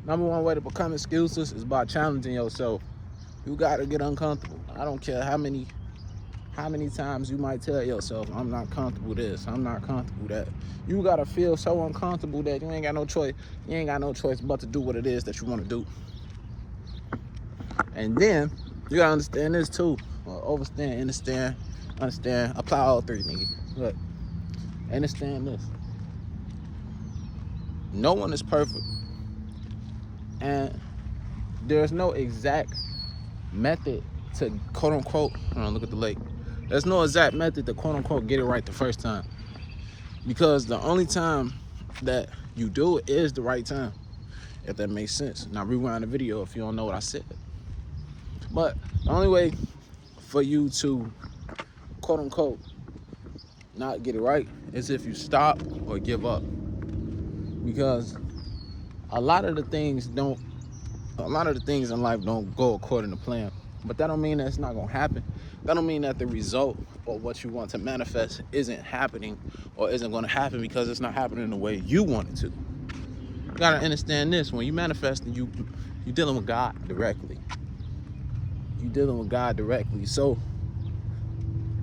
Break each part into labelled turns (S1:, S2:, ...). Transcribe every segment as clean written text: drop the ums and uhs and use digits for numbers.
S1: Number one way to become excuses is by challenging yourself. You gotta get uncomfortable. I don't care how many times you might tell yourself, I'm not comfortable this, I'm not comfortable that. You gotta feel so uncomfortable that you ain't got no choice. You ain't got no choice but to do what it is that you want to do. And then you gotta understand this too. Understand, apply all three, nigga. Look, understand this. No one is perfect. And there's no exact method to quote unquote, hold on, look at the lake. There's no exact method to quote unquote get it right the first time. Because the only time that you do it is the right time. If that makes sense. Now rewind the video if you don't know what I said. But the only way for you to quote unquote not get it right is if you stop or give up. Because a lot of the things in life don't go according to plan. But that don't mean that it's not gonna happen. That don't mean that the result or what you want to manifest isn't happening or isn't gonna happen because it's not happening the way you want it to. You gotta understand this. When you manifest, you're dealing with God directly. You're dealing with God directly. So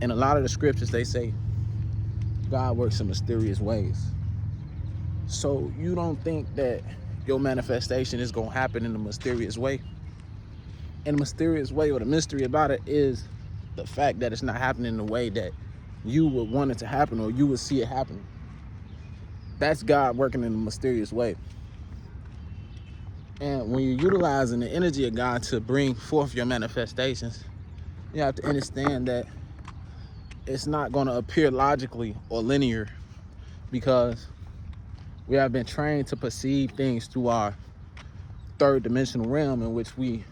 S1: in a lot of the scriptures, they say God works in mysterious ways. So you don't think that your manifestation is gonna happen in a mysterious way. In a mysterious way, or the mystery about it is the fact that it's not happening in the way that you would want it to happen or you would see it happening. That's God working in a mysterious way. And when you're utilizing the energy of God to bring forth your manifestations, you have to understand that it's not going to appear logically or linear because we have been trained to perceive things through our third dimensional realm in which we,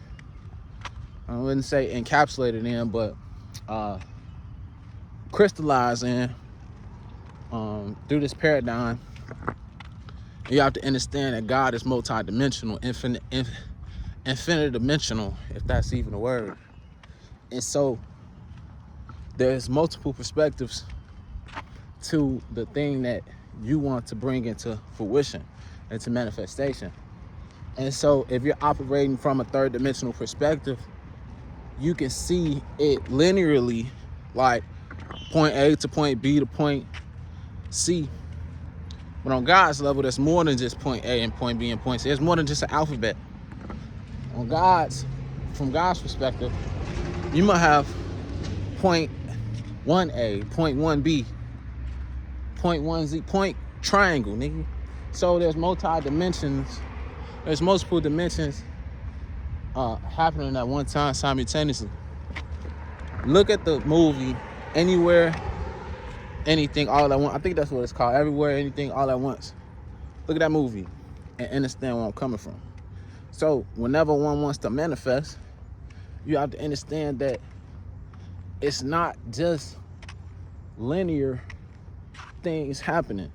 S1: I wouldn't say encapsulated in, but crystallized in through this paradigm. You have to understand that God is multi-dimensional, infinite dimensional, if that's even a word. And so there's multiple perspectives to the thing that you want to bring into fruition, into manifestation. And so if you're operating from a third dimensional perspective, you can see it linearly, like point A to point B to point C. But on God's level, there's more than just point A and point B and point C. There's more than just an alphabet. From God's perspective, you might have point 1A, point 1B, point 1Z, point triangle, nigga. So there's multiple dimensions happening at one time simultaneously. Look at the movie Anywhere, Anything, All at Once. I think that's what it's called. Everywhere, Anything, All at Once. Look at that movie and understand where I'm coming from. So whenever one wants to manifest, you have to understand that it's not just linear things happening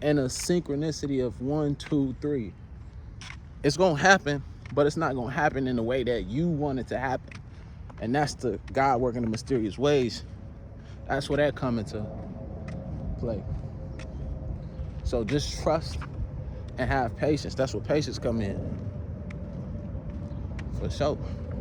S1: and a synchronicity of 1, 2, 3. It's gonna happen, but it's not gonna happen in the way that you want it to happen. And that's the God working in mysterious ways. That's where that come into play. So just trust and have patience. That's where patience come in. For sure.